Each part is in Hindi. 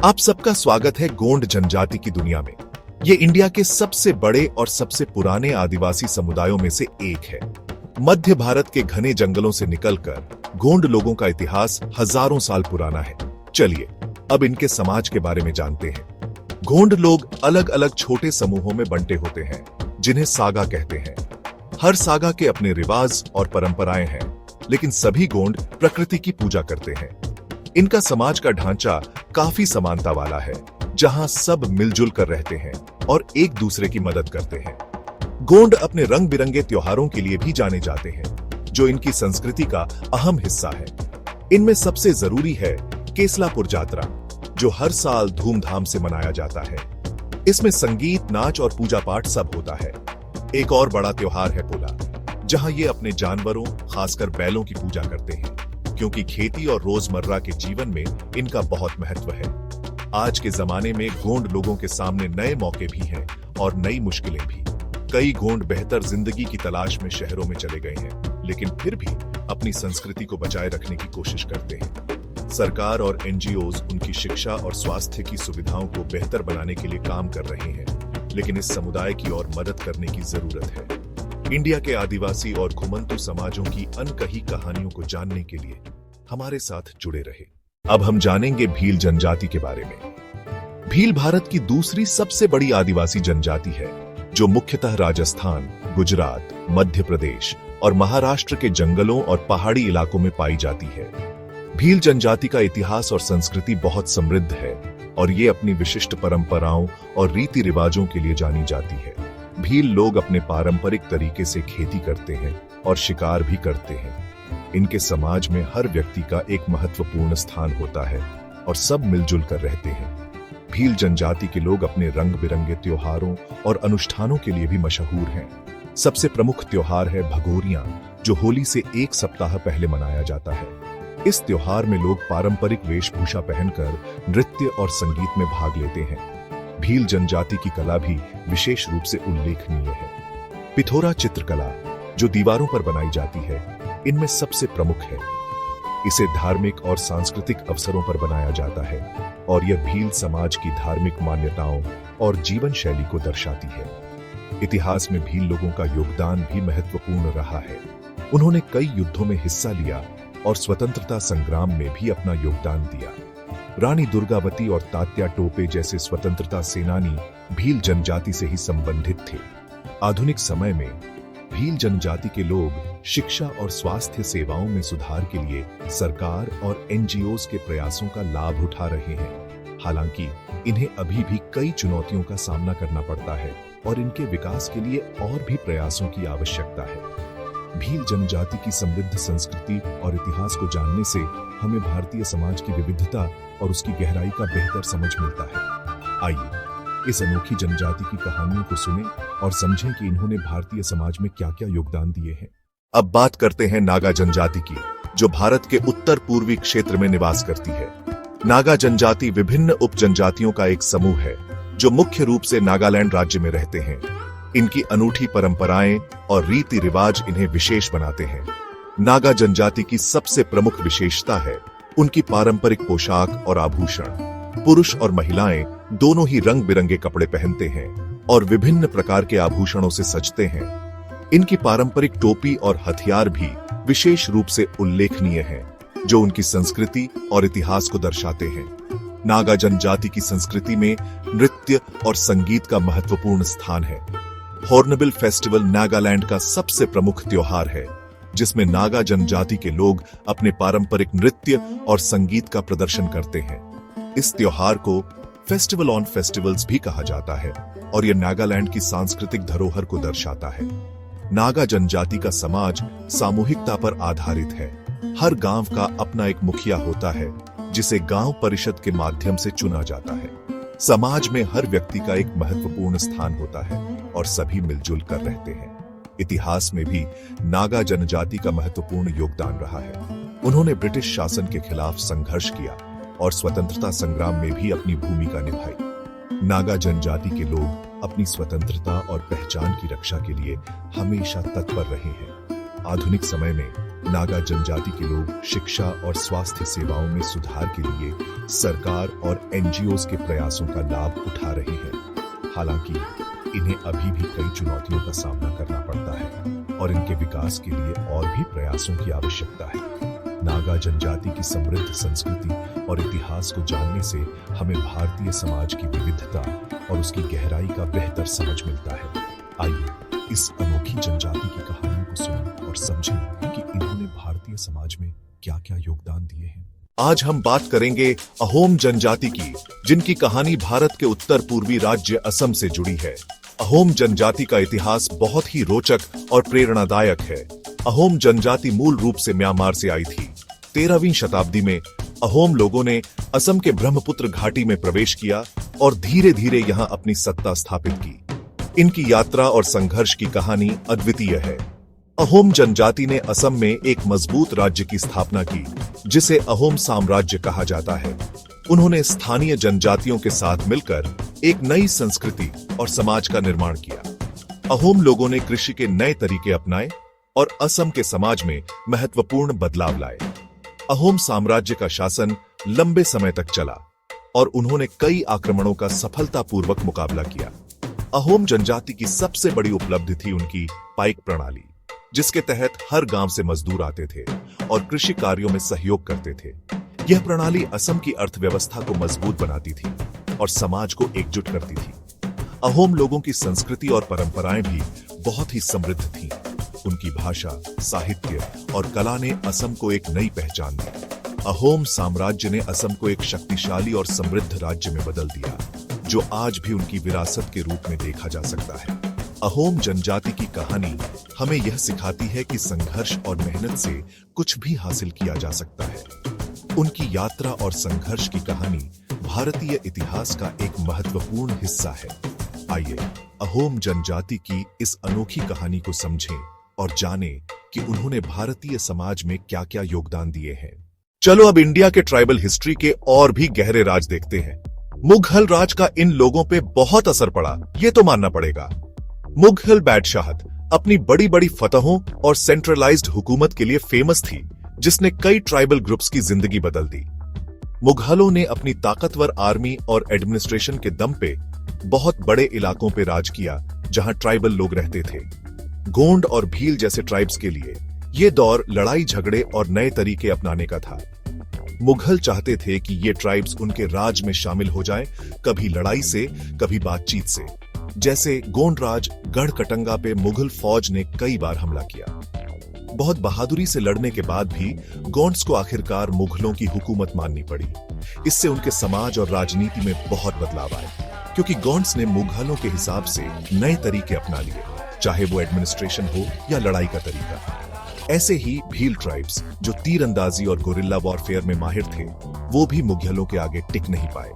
आप सबका स्वागत है गोंड जनजाति की दुनिया में। ये इंडिया के सबसे बड़े और सबसे पुराने आदिवासी समुदायों में से एक है। मध्य भारत के घने जंगलों से निकलकर गोंड लोगों का इतिहास हजारों साल पुराना है। चलिए अब इनके समाज के बारे में जानते हैं। गोंड लोग अलग अलग छोटे समूहों में बंटे होते हैं, जिन्हें सागा कहते हैं। हर सागा के अपने रिवाज और परंपराएं हैं, लेकिन सभी गोंड प्रकृति की पूजा करते हैं। इनका समाज का ढांचा काफी समानता वाला है, जहां सब मिलजुल कर रहते हैं और एक दूसरे की मदद करते हैं। गोंड अपने रंग बिरंगे त्योहारों के लिए भी जाने जाते हैं, जो इनकी संस्कृति का अहम हिस्सा है। इनमें सबसे जरूरी है केसलापुर जात्रा, जो हर साल धूमधाम से मनाया जाता है। इसमें संगीत, नाच और पूजा पाठ सब होता है। एक और बड़ा त्योहार है पोला, जहां ये अपने जानवरों, खासकर बैलों की पूजा करते हैं, क्योंकि खेती और रोजमर्रा के जीवन में इनका बहुत महत्व है। आज के जमाने में गोंड लोगों के सामने नए मौके भी हैं और नई मुश्किलें भी। कई गोंड बेहतर जिंदगी की तलाश में शहरों में चले गए हैं, लेकिन फिर भी अपनी संस्कृति को बचाए रखने की कोशिश करते हैं। सरकार और एनजीओज उनकी शिक्षा और स्वास्थ्य की सुविधाओं को बेहतर बनाने के लिए काम कर रहे हैं, लेकिन इस समुदाय की और मदद करने की जरूरत है। इंडिया के आदिवासी और घुमंतू समाजों की अनकही कहानियों को जानने के लिए हमारे साथ जुड़े रहे। अब हम जानेंगे भील जनजाति के बारे में। भील भारत की दूसरी सबसे बड़ी आदिवासी जनजाति है, जो मुख्यतः राजस्थान, गुजरात, मध्य प्रदेश और महाराष्ट्र के जंगलों और पहाड़ी इलाकों में पाई जाती है। भील जनजाति का इतिहास और संस्कृति बहुत समृद्ध है और ये अपनी विशिष्ट परंपराओं और रीति रिवाजों के लिए जानी जाती है। भील लोग अपने पारंपरिक तरीके से खेती करते हैं और शिकार भी करते हैं। इनके समाज में हर व्यक्ति का एक महत्वपूर्ण स्थान होता है और सब मिलजुल कर रहते हैं। भील जनजाति के लोग अपने रंग बिरंगे त्योहारों और अनुष्ठानों के लिए भी मशहूर हैं। सबसे प्रमुख त्योहार है भगोरियां, जो होली से एक सप्ताह पहले मनाया जाता है। इस त्योहार में लोग पारंपरिक वेशभूषा पहनकर नृत्य और संगीत में भाग लेते हैं। भील जनजाति की कला भी विशेष रूप से उल्लेखनीय है। पिथोरा चित्रकला, जो दीवारों पर बनाई जाती है, इनमें सबसे प्रमुख है। इसे धार्मिक और सांस्कृतिक अवसरों पर बनाया जाता है और यह भील समाज की धार्मिक मान्यताओं और जीवन शैली को दर्शाती है। इतिहास में भील लोगों का योगदान भी महत्वपूर्ण रहा है। उन्होंने कई युद्धों में हिस्सा लिया और स्वतंत्रता संग्राम में भी अपना योगदान दिया। रानी दुर्गावती और तात्या टोपे जैसे स्वतंत्रता सेनानी भील जनजाति से ही संबंधित थे। आधुनिक समय में भील जनजाति के लोग शिक्षा और स्वास्थ्य सेवाओं में सुधार के लिए सरकार और एनजीओज के प्रयासों का लाभ उठा रहे हैं। हालांकि इन्हें अभी भी कई चुनौतियों का सामना करना पड़ता है और इनके विकास के लिए और भी प्रयासों की आवश्यकता है। भील जनजाति की समृद्ध संस्कृति और इतिहास को जानने से हमें भारतीय समाज की विविधता और उसकी गहराई का बेहतर समझ मिलता है। आइए इस अनोखी जनजाति की कहानियों को सुनें और समझें कि इन्होंने भारतीय समाज में क्या क्या योगदान दिए हैं। अब बात करते हैं नागा जनजाति की, जो भारत के उत्तर पूर्वी क्षेत्र में निवास करती है। नागा जनजाति विभिन्न उप जनजातियों का एक समूह है, जो मुख्य रूप से नागालैंड राज्य में रहते हैं। इनकी अनूठी परंपराएं और रीति रिवाज इन्हें विशेष बनाते हैं। नागा जनजाति की सबसे प्रमुख विशेषता है उनकी पारंपरिक पोशाक और आभूषण। पुरुष और महिलाएं दोनों ही रंग बिरंगे कपड़े पहनते हैं और विभिन्न प्रकार के आभूषणों से सजते हैं। इनकी पारंपरिक टोपी और हथियार भी विशेष रूप से उल्लेखनीय हैं, जो उनकी संस्कृति और इतिहास को दर्शाते हैं। नागा जनजाति की संस्कृति में नृत्य और संगीत का महत्वपूर्ण स्थान है। हॉर्नबिल फेस्टिवल नागालैंड का सबसे प्रमुख त्योहार है, जिसमें नागा जनजाति के लोग अपने पारंपरिक नृत्य और संगीत का प्रदर्शन करते हैं। इस त्योहार को फेस्टिवल ऑन फेस्टिवल्स भी कहा जाता है और यह नागालैंड की सांस्कृतिक धरोहर को दर्शाता है। नागा जनजाति का समाज सामूहिकता पर आधारित है। हर गांव का अपना एक मुखिया होता है, जिसे गांव परिषद के माध्यम से चुना जाता है। समाज में हर व्यक्ति का एक महत्वपूर्ण स्थान होता है और सभी मिलजुल कर रहते हैं। इतिहास में भी नागा जनजाति का महत्वपूर्ण योगदान रहा है। उन्होंने ब्रिटिश शासन के खिलाफ संघर्ष किया और स्वतंत्रता संग्राम में भी अपनी भूमिका निभाई। नागा जनजाति के लोग अपनी स्वतंत्रता और पहचान की रक्षा के लिए हमेशा तत्पर रहे हैं। आधुनिक समय में नागा जनजाति के लोग शिक्षा और स्वास्थ्य सेवाओं में सुधार के लिए सरकार और एनजीओज के प्रयासों का लाभ उठा रहे हैं। हालांकि इन्हें अभी भी कई चुनौतियों का सामना करना पड़ता है और इनके विकास के लिए और भी प्रयासों की आवश्यकता है। नागा जनजाति की समृद्ध संस्कृति और इतिहास को जानने से हमें भारतीय समाज की विविधता और उसकी गहराई का बेहतर समझ मिलता है। आइए इस अनोखी जनजाति की कहानियों को सुनें और समझें कि इन्होंने भारतीय समाज में क्या-क्या योगदान दिए हैं। आज हम बात करेंगे अहोम जनजाति की, जिनकी कहानी भारत के उत्तर पूर्वी राज्य असम से जुड़ी है। अहोम जनजाति का इतिहास बहुत ही रोचक और प्रेरणादायक है। अहोम जनजाति मूल रूप से म्यांमार से आई थी। 13वीं शताब्दी में अहोम लोगों ने असम के ब्रह्मपुत्र घाटी में प्रवेश किया और धीरे धीरे यहां अपनी सत्ता स्थापित की। इनकी यात्रा और संघर्ष की कहानी अद्वितीय है। अहोम जनजाति ने असम में एक मजबूत राज्य की स्थापना की, जिसे अहोम साम्राज्य कहा जाता है। उन्होंने स्थानीय जनजातियों के साथ मिलकर एक नई संस्कृति और समाज का निर्माण किया। अहोम लोगों ने कृषि के नए तरीके अपनाए और असम के समाज में महत्वपूर्ण बदलाव लाए। अहोम साम्राज्य का शासन लंबे समय तक चला और उन्होंने कई आक्रमणों का सफलतापूर्वक मुकाबला किया। अहोम जनजाति की सबसे बड़ी उपलब्धि थी उनकी पाइक प्रणाली, जिसके तहत हर गांव से मजदूर आते थे और कृषि कार्यों में सहयोग करते थे। यह प्रणाली असम की अर्थव्यवस्था को मजबूत बनाती थी और समाज को एकजुट करती थी। अहोम लोगों की संस्कृति और परंपराएं भी बहुत ही समृद्ध थीं। उनकी भाषा, साहित्य और कला ने असम को एक नई पहचान दी। अहोम साम्राज्य ने असम को एक शक्तिशाली और समृद्ध राज्य में बदल दिया, जो आज भी उनकी विरासत के रूप में देखा जा सकता है। अहोम जनजाति की कहानी हमें यह सिखाती है कि संघर्ष और मेहनत से कुछ भी हासिल किया जा सकता है। उनकी यात्रा और संघर्ष की कहानी भारतीय इतिहास का एक महत्वपूर्ण हिस्सा है। आइए अहोम जनजाति की इस अनोखी कहानी को समझें और जानें कि उन्होंने भारतीय समाज में क्या-क्या योगदान दिए हैं। चलो अब इंडिया के ट्राइबल हिस्ट्री के और भी गहरे राज देखते हैं। मुगल राज का इन लोगों पे बहुत असर पड़ा, ये तो मानना पड़ेगा। मुगल बादशाहत अपनी बड़ी बड़ी फतहों और सेंट्रलाइज्ड हुकूमत के लिए फेमस थी, जिसने कई ट्राइबल ग्रुप्स की जिंदगी बदल दी। मुगलों ने अपनी ताकतवर आर्मी और एडमिनिस्ट्रेशन के दम पे बहुत बड़े इलाकों पे राज किया, जहां ट्राइबल लोग रहते थे। गोंड और भील जैसे ट्राइब्स के लिए ये दौर लड़ाई झगड़े और नए तरीके अपनाने का था। मुगल चाहते थे कि ये ट्राइब्स उनके राज में शामिल हो जाएं, कभी लड़ाई से, कभी बातचीत से। जैसे गोंड राज गढ़कटंगा पे मुगल फौज ने कई बार हमला किया। बहुत बहादुरी से लड़ने के बाद भी गोंड्स को आखिरकार मुगलों की हुकूमत माननी पड़ी। इससे उनके समाज और राजनीति में बहुत बदलाव आए, क्योंकि गोंड्स ने मुगलों के हिसाब से नए तरीके अपना लिए, चाहे वो एडमिनिस्ट्रेशन हो या लड़ाई का तरीका। ऐसे ही भील ट्राइब्स, जो तीरंदाजी और गोरिल्ला वॉरफेयर में माहिर थे, वो भी मुगलों के आगे टिक नहीं पाए।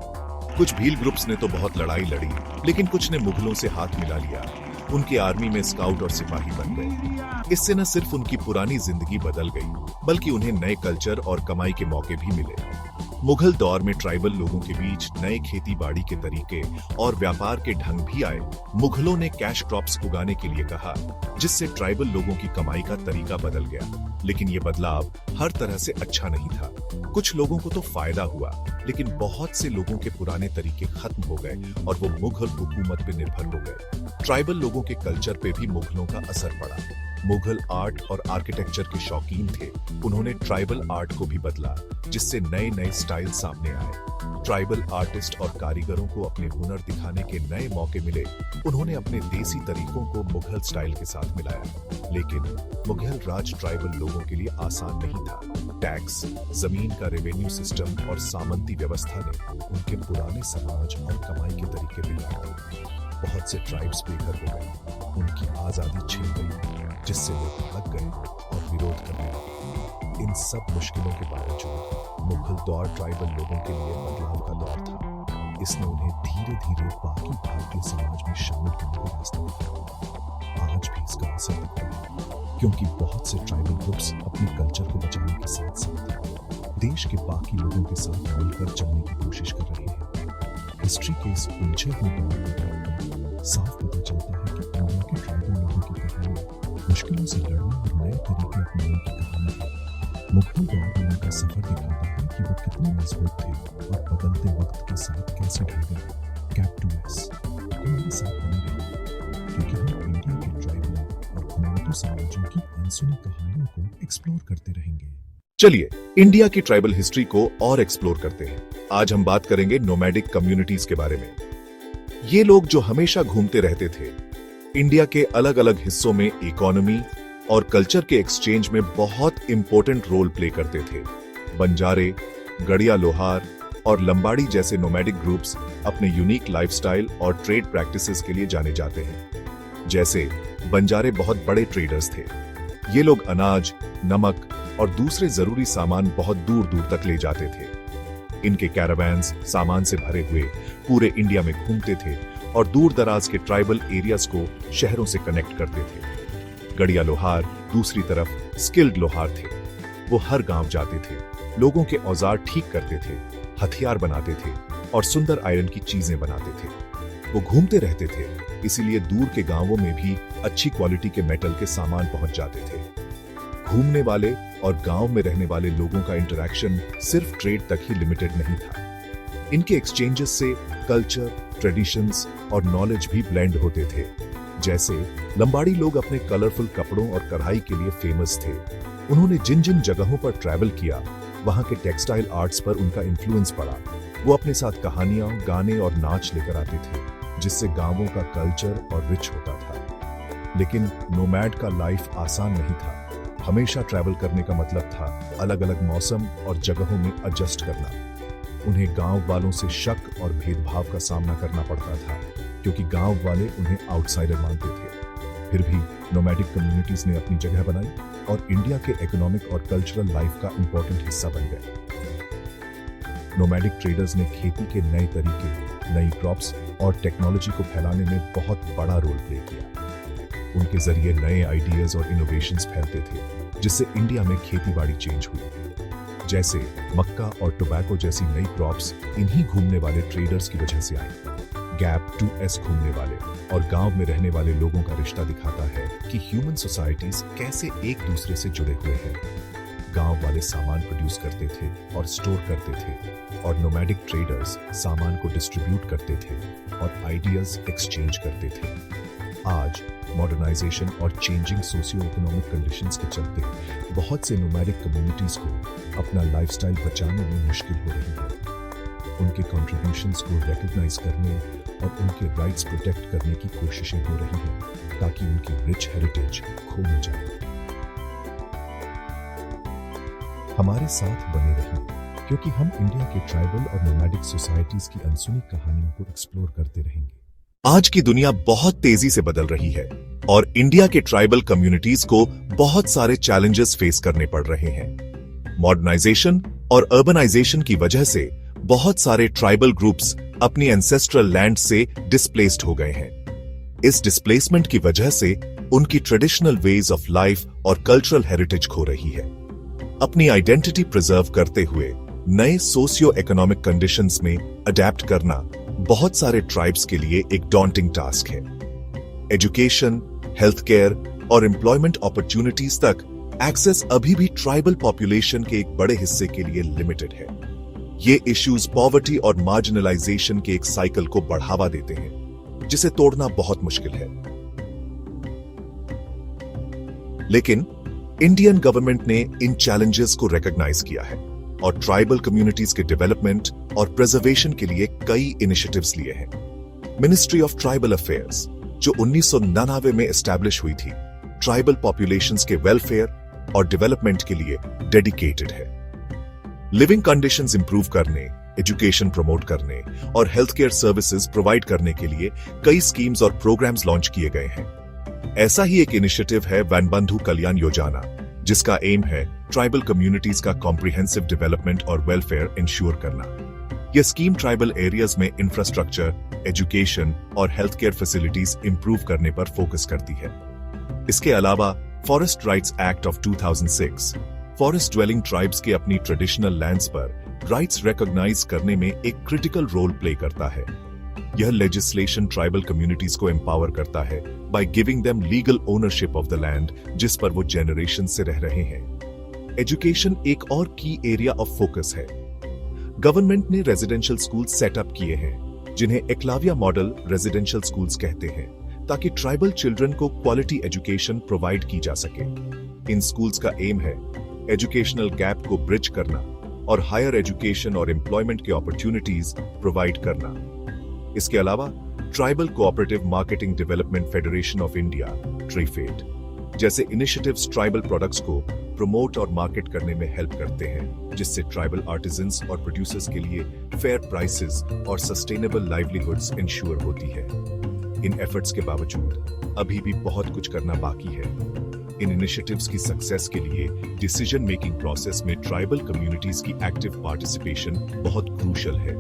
कुछ भील ग्रुप्स ने तो बहुत लड़ाई लड़ी, लेकिन कुछ ने मुगलों से हाथ मिला लिया। उनकी आर्मी में स्काउट और सिपाही बन गए। इससे न सिर्फ उनकी पुरानी जिंदगी बदल गई, बल्कि उन्हें नए कल्चर और कमाई के मौके भी मिले। मुगल दौर में ट्राइबल लोगों के बीच नए खेती बाड़ी के तरीके और व्यापार के ढंग भी आए। मुगलों ने कैश क्रॉप्स उगाने के लिए कहा, जिससे ट्राइबल लोगों की कमाई का तरीका बदल गया। लेकिन ये बदलाव हर तरह से अच्छा नहीं था। कुछ लोगों को तो फायदा हुआ, लेकिन बहुत से लोगों के पुराने तरीके खत्म हो गए और वो मुगल हुकूमत पे निर्भर हो गए। ट्राइबल लोगों के कल्चर पे भी मुगलों का असर पड़ा। मुगल आर्ट और आर्किटेक्चर के शौकीन थे। उन्होंने ट्राइबल आर्ट को भी बदला, जिससे नए नए स्टाइल सामने आए। ट्राइबल आर्टिस्ट और कारीगरों को अपने हुनर दिखाने के नए मौके मिले। उन्होंने अपने देसी तरीकों को मुगल स्टाइल के साथ मिलाया। लेकिन मुगल राज ट्राइबल लोगों के लिए आसान नहीं था। टैक्स, जमीन का रेवेन्यू सिस्टम और सामंती व्यवस्था ने उनके पुराने समाज और कमाई के तरीके बिगाड़ दिए। बहुत से ट्राइब्स बेघर हो गए, उनकी आजादी छिन गई, जिससे लोग भड़क गए और विरोध करने लगे। इन सब मुश्किलों के बावजूद मुगल दौर ट्राइबल लोगों के लिए बदलाव का दौर था। इसने उन्हें धीरे धीरे बाकी भारतीय समाज में शामिल करने का रास्ता दिखाया। आज भी इसका असर दिखता है, क्योंकि बहुत से ट्राइबल ग्रुप्स अपने कल्चर को बचाने के साथ साथ देश के बाकी लोगों के साथ मिलकर चलने की कोशिश कर रहे हैं। हिस्ट्री के इस उलझे हुए दौर में साफ पता चलता है कि इंडिया के ट्राइबल लोगों की कहानी मुश्किलों से लड़ने और नए तरीके अपनाने की कहानी है। मुगल दौर में उनका सफर दिखाता है कि वो कितने मजबूत थे और बदलते वक्त के साथ कैसे ढल गए। कैप्टूएस हमारे साथ बने रहिए, क्योंकि हम इंडिया के ट्राइबल और घुमंतू समाजों की अनसुनी कहानियों को एक्सप्लोर करते रहेंगे। चलिए इंडिया की ट्राइबल हिस्ट्री को और एक्सप्लोर करते हैं। आज हम बात करेंगे नोमैडिक कम्युनिटीज के बारे में। ये लोग जो हमेशा घूमते रहते थे, इंडिया के अलग अलग हिस्सों में इकोनॉमी और कल्चर के एक्सचेंज में बहुत इंपॉर्टेंट रोल प्ले करते थे। बंजारे, गड़िया लोहार और लंबाड़ी जैसे नोमैडिक ग्रुप्स अपने यूनिक लाइफस्टाइल और ट्रेड प्रैक्टिसेस के लिए जाने जाते हैं। जैसे बंजारे बहुत बड़े ट्रेडर्स थे। ये लोग अनाज, नमक और दूसरे जरूरी सामान बहुत दूर दूर तक ले जाते थे। इनके कैरावैन्स सामान से भरे हुए पूरे इंडिया में घूमते थे और दूर दराज के ट्राइबल एरियाज को शहरों से कनेक्ट करते थे। गड़िया लोहार दूसरी तरफ स्किल्ड लोहार थे। वो हर गांव जाते थे, लोगों के औजार ठीक करते थे, हथियार बनाते थे और सुंदर आयरन की चीजें बनाते थे। वो घूमते रहते थे, इसीलिए दूर के गांवों में भी अच्छी क्वालिटी के मेटल के सामान पहुंच जाते थे। घूमने वाले और गांव में रहने वाले लोगों का इंटरेक्शन सिर्फ ट्रेड तक ही लिमिटेड नहीं था। इनके एक्सचेंजेस से कल्चर, ट्रेडिशंस और नॉलेज भी ब्लेंड होते थे। जैसे लंबाड़ी लोग अपने कलरफुल कपड़ों और कढ़ाई के लिए फेमस थे। उन्होंने जिन जिन जगहों पर ट्रैवल किया, वहां के टेक्सटाइल आर्ट्स पर उनका इन्फ्लुएंस पड़ा। वो अपने साथ कहानियां, गाने और नाच लेकर आते थे, जिससे गांवों का कल्चर और रिच होता था। लेकिन नोमैड का लाइफ आसान नहीं था। हमेशा ट्रैवल करने का मतलब था अलग अलग मौसम और जगहों में एडजस्ट करना। उन्हें गांव वालों से शक और भेदभाव का सामना करना पड़ता था, क्योंकि गांव वाले उन्हें आउटसाइडर मानते थे। फिर भी नोमैडिक कम्युनिटीज ने अपनी जगह बनाई और इंडिया के इकोनॉमिक और कल्चरल लाइफ का इंपॉर्टेंट हिस्सा बन गए। नोमैडिक ट्रेडर्स ने खेती के नए तरीके, नई क्रॉप्स और टेक्नोलॉजी को फैलाने में बहुत बड़ा रोल प्ले किया। उनके जरिए नए आइडियाज और इनोवेशंस फैलते थे, जिससे इंडिया में खेतीबाड़ी चेंज हुई। जैसे मक्का और टोबैको जैसी नई क्रॉप्स इन्हीं घूमने वाले ट्रेडर्स की वजह से आई। गैप 2S घूमने वाले और गांव में रहने वाले लोगों का रिश्ता दिखाता है कि ह्यूमन सोसाइटीज कैसे एक दूसरे से जुड़े हुए हैं। गांव वाले सामान प्रोड्यूस करते थे और स्टोर करते थे, और नोमैडिक ट्रेडर्स सामान को डिस्ट्रीब्यूट करते थे और आइडियाज एक्सचेंज करते थे। आज मॉडर्नाइजेशन और चेंजिंग सोशियो इकोनॉमिक कंडीशंस के चलते बहुत से नोमैडिक कम्युनिटीज को अपना लाइफस्टाइल बचाने में मुश्किल हो रही है। उनके कंट्रीब्यूशंस को रिकॉग्नाइज करने और उनके राइट्स प्रोटेक्ट करने की कोशिशें हो रही हैं, ताकि उनकी रिच हेरिटेज खो न जाए। हमारे साथ बने रहिए, क्योंकि हम इंडिया के ट्राइबल और नोमैडिक सोसाइटीज की अनसुनी कहानियों को एक्सप्लोर करते रहेंगे। आज की दुनिया बहुत तेजी से बदल रही है और इंडिया के ट्राइबल कम्युनिटीज को बहुत सारे चैलेंजेस फेस करने पड़ रहे हैं। मॉडर्नाइजेशन और अर्बनाइजेशन की वजह से बहुत सारे ट्राइबल ग्रुप्स अपनी एंसेस्ट्रल लैंड से डिस्प्लेस्ड हो गए हैं। इस डिस्प्लेसमेंट की वजह से उनकी ट्रेडिशनल वेज ऑफ लाइफ और कल्चरल हेरिटेज खो रही है। अपनी आइडेंटिटी प्रिजर्व करते हुए नए सोशियो इकोनॉमिक कंडीशंस में अडेप्ट करना बहुत सारे ट्राइब्स के लिए एक डॉन्टिंग टास्क है। एजुकेशन, हेल्थ केयर और एम्प्लॉयमेंट अपॉर्चुनिटीज तक एक्सेस अभी भी ट्राइबल पॉपुलेशन के एक बड़े हिस्से के लिए लिमिटेड है। ये इश्यूज पॉवर्टी और मार्जिनलाइजेशन के एक साइकिल को बढ़ावा देते हैं, जिसे तोड़ना बहुत मुश्किल है। लेकिन इंडियन गवर्नमेंट ने इन चैलेंजेस को रिकॉग्नाइज किया है और ट्राइबल कम्युनिटीज के डेवलपमेंट और प्रिजर्वेशन के लिए कई इनिशिएटिव्स लिए हैं। मिनिस्ट्री ऑफ ट्राइबल अफेयर्स, जो 1999 में एस्टैब्लिश हुई थी, ट्राइबल पॉपुलेशंस के वेलफेयर और डेवलपमेंट के लिए डेडिकेटेड है। लिविंग कंडीशंस इंप्रूव करने, एजुकेशन प्रमोट करने और हेल्थ केयर सर्विसेज प्रोवाइड करने के लिए कई स्कीम्स और प्रोग्राम्स लॉन्च किए गए हैं। ऐसा ही एक इनिशिएटिव है वनबंधु कल्याण योजना, जिसका एम है ट्राइबल कम्युनिटीज का कॉम्प्रिहेंसिव डेवलपमेंट और वेलफेयर इंश्योर करना। यह स्कीम ट्राइबल एरियाज में इंफ्रास्ट्रक्चर, एजुकेशन और हेल्थ केयर फैसिलिटीज इंप्रूव करने पर फोकस करती है। इसके अलावा forest rights act of 2006 forest dwelling tribes के अपनी ट्रेडिशनल लैंड्स पर राइट्स रिकॉग्नाइज करने में एक क्रिटिकल रोल प्ले करता है। यह लेजिस्लेशन ट्राइबल कम्युनिटीज को एम्पावर करता है by giving them legal ownership of the land जिस पर वो जनरेशन से रह रहे हैं। एजुकेशन एक और की एरिया ऑफ फोकस है। गवर्नमेंट ने रेजिडेंशियल स्कूल सेटअप किए हैं जिन्हें एकलव्य मॉडल रेजिडेंशियल स्कूल्स कहते हैं, ताकि ट्राइबल चिल्ड्रन को क्वालिटी एजुकेशन प्रोवाइड की जा सके। इन स्कूल्स का एम है एजुकेशनल गैप को ब्रिज करना और हायर एजुकेशन और एम्प्लॉयमेंट के अपॉर्चुनिटीज प्रोवाइड करना। इसके अलावा tribal cooperative marketing development federation of India TRIFED जैसे इनिशिएटिव्स ट्राइबल प्रोडक्ट्स को प्रमोट और मार्केट करने में हेल्प करते हैं, जिससे ट्राइबल आर्टिजन्स और प्रोड्यूसर्स के लिए फेयर प्राइसेस और सस्टेनेबल लाइवलीहुड्स इंश्योर होती है। इन एफर्ट्स के बावजूद अभी भी बहुत कुछ करना बाकी है। इन इनिशिएटिव्स की सक्सेस के लिए डिसीजन मेकिंग प्रोसेस में ट्राइबल कम्युनिटीज की एक्टिव पार्टिसिपेशन बहुत क्रूशियल है।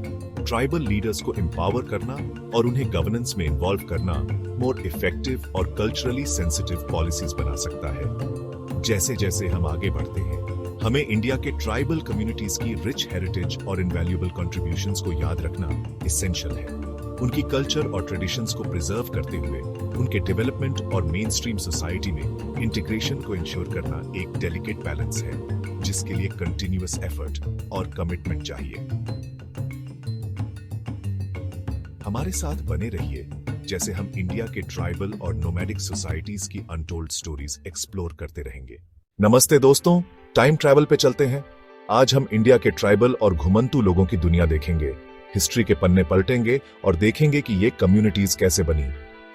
ट्राइबल लीडर्स को एम्पावर करना और उन्हें गवर्नेंस में इन्वॉल्व करना मोर इफेक्टिव और कल्चरली सेंसिटिव पॉलिसीज बना सकता है। जैसे जैसे हम आगे बढ़ते हैं, हमें इंडिया के ट्राइबल कम्युनिटीज की रिच हेरिटेज और इनवैल्यूएबल कंट्रीब्यूशंस को याद रखना एसेंशियल है। उनकी कल्चर और ट्रेडिशंस को प्रिजर्व करते हुए उनके डेवलपमेंट और मेन स्ट्रीम सोसाइटी में इंटीग्रेशन को इंश्योर करना एक डेलिकेट बैलेंस है, जिसके लिए कंटिन्यूअस एफर्ट और कमिटमेंट चाहिए। हमारे साथ बने रहिए जैसे हम इंडिया के ट्राइबल और नोमैडिक सोसाइटीज की अनटोल्ड स्टोरीज एक्सप्लोर करते रहेंगे। नमस्ते दोस्तों, टाइम ट्रैवल पे चलते हैं। आज हम इंडिया के ट्राइबल और घुमंतू लोगों की दुनिया देखेंगे, हिस्ट्री के पन्ने पलटेंगे और देखेंगे कि ये कम्युनिटीज कैसे बनी।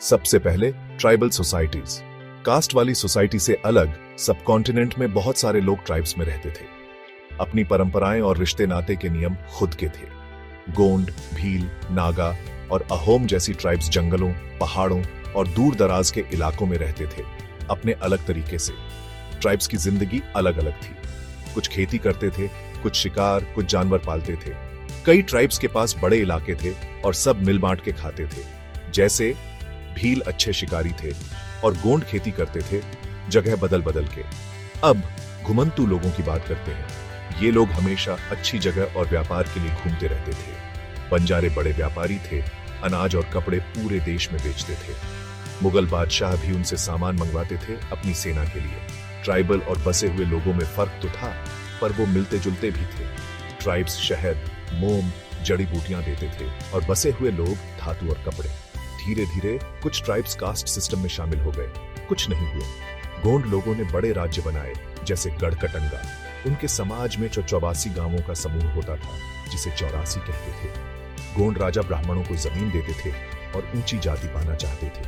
सबसे पहले ट्राइबल सोसाइटीज। कास्ट वाली सोसाइटी से अलग सब कॉन्टिनेंट में बहुत सारे लोग ट्राइब्स में रहते थे। अपनी परंपराएं और रिश्ते नाते के नियम खुद के थे। गोंड, भील, नागा और अहोम जैसी ट्राइब्स जंगलों, पहाड़ों और दूर दराज के इलाकों में रहते थे, अपने अलग तरीके से। ट्राइब्स की जिंदगी अलग अलग थी। कुछ खेती करते थे, कुछ शिकार, कुछ जानवर पालते थे। कई ट्राइब्स के पास बड़े इलाके थे और सब मिल बांट के खाते थे। जैसे भील अच्छे शिकारी थे और गोंड खेती करते थे, जगह बदल बदल के। अब घुमंतू लोगों की बात करते हैं। ये लोग हमेशा अच्छी जगह और व्यापार के लिए घूमते रहते थे। बंजारे बड़े व्यापारी थे, अनाज और कपड़े पूरे देश में बेचते थे। मुगल बादशाह भी उनसे सामान मंगवाते थे अपनी सेना के लिए। ट्राइबल और बसे हुए लोगों में फर्क तो था, पर वो मिलते जुलते भी थे। ट्राइब्स शहद, मोम, जड़ी बूटियां देते थे और बसे हुए लोग धातु और कपड़े। धीरे धीरे कुछ ट्राइब्स कास्ट सिस्टम में शामिल हो गए, कुछ नहीं हुए। गोंड लोगों ने बड़े राज्य बनाए, जैसे गढ़कटंगा। उनके समाज में 84 गांवों का समूह होता था, जिसे 84 कहते थे। गोंड राजा ब्राह्मणों को जमीन देते थे और ऊंची जाति पाना चाहते थे,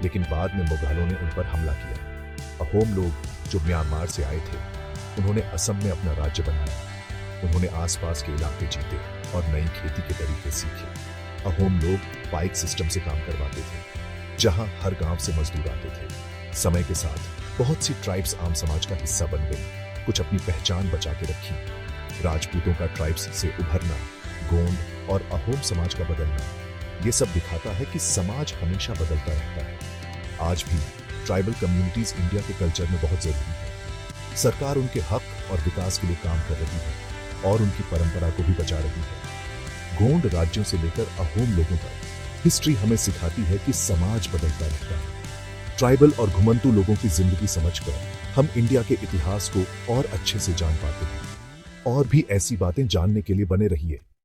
लेकिन बाद में मुगलों ने उन पर हमला किया। अहोम लोग जो म्यांमार से आए थे, उन्होंने असम में अपना राज्य बनाया। उन्होंने आसपास के इलाके जीते और नई खेती के तरीके सीखे। अहोम लोग पाइक सिस्टम से काम करवाते थे, जहां हर गांव से मजदूर आते थे। समय के साथ बहुत सी ट्राइब्स आम समाज का हिस्सा बन गई, कुछ अपनी पहचान बचा के रखी। राजपूतों का ट्राइब्स से उभरना, गोंड और अहोम समाज का बदलना, ये सब दिखाता है कि समाज हमेशा बदलता रहता है। आज भी ट्राइबल कम्युनिटीज इंडिया के कल्चर में बहुत जरूरी है। सरकार उनके हक और विकास के लिए काम कर रही है और उनकी परंपरा को भी बचा रही है। गोंड राज्यों से लेकर अहोम लोगों तक हिस्ट्री हमें सिखाती है कि समाज बदलता रहता है। ट्राइबल और घुमंतू लोगों की जिंदगी समझकर हम इंडिया के इतिहास को और अच्छे से जान पाते हैं। और भी ऐसी बातें जानने के लिए बने रहिए।